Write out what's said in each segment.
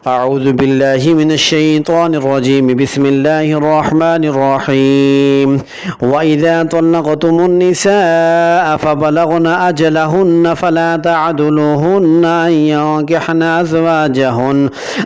أعوذ بالله من الشيطان الرجيم. بسم الله الرحمن الرحيم. وإذا طلقتم النساء فبلغن أجلهن فلا تعدلوهن أن ينكحن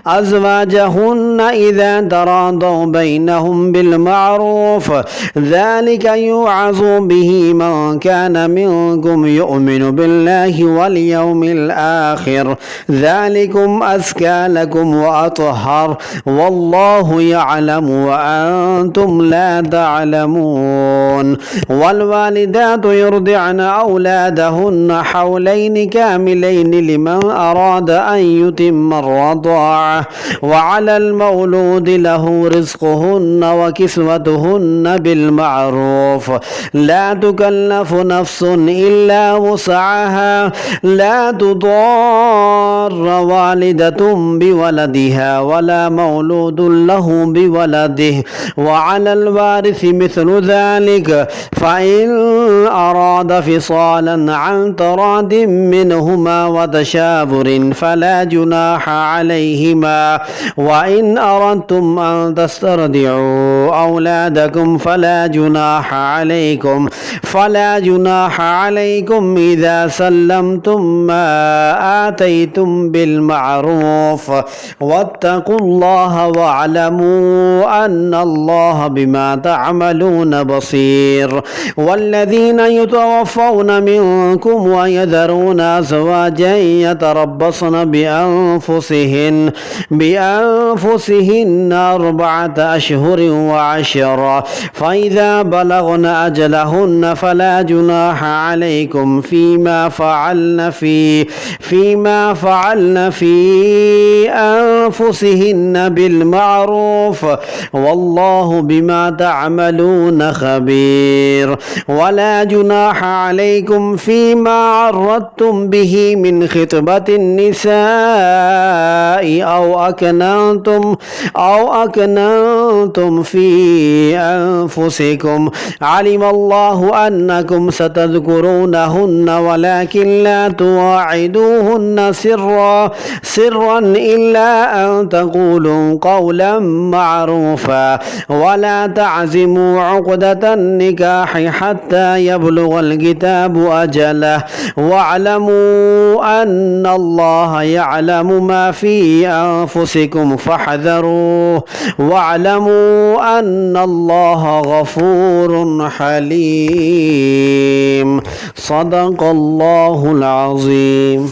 أزواجهن إذا تراضوا بينهم بالمعروف، ذلك يوعظ به من كان منكم يؤمن بالله واليوم الآخر، ذلكم أزكى لكم وأطهر، والله يعلم وأنتم لا تعلمون. والوالدات يرضعن أولادهن حولين كاملين لمن أراد أن يتم الرضاعة، وعلى المولود له رزقهن وكسوتهن بالمعروف، لا تكلف نفس إلا وسعها، لا تضار والدة بولدها ولا مولود له بولده، وعلى الوارث مثل ذلك، فإن أراد فصالا عن تراض منهما وتشاور فلا جناح عليهما، وإن أردتم أن تسترضعوا أولادكم فلا جناح عليكم إذا سلمتم ما آتيتم بالمعروف، واتقوا الله واعلموا أن الله بما تعملون بصير. والذين يتوفون منكم ويذرون أزواجا يتربصن بأنفسهن 4 أشهر وعشرا، فإذا بلغن أجلهن فلا جناح عليكم فيما فعلن في أنفسهن بالمعروف، والله بما تعملون خبير. ولا جناح عليكم فيما عرضتم به من خطبة النساء أو أكننتم في أنفسكم، علم الله أنكم ستذكرونهن ولكن لا تواعدوهن سرا إلا أن تقولوا قولا معروفا، ولا تعزموا عقدة النكاح حتى يبلغ الكتاب أجله، واعلموا أن الله يعلم ما في أنفسكم فاحذروه، واعلموا أن الله غفور حليم. صدق الله العظيم.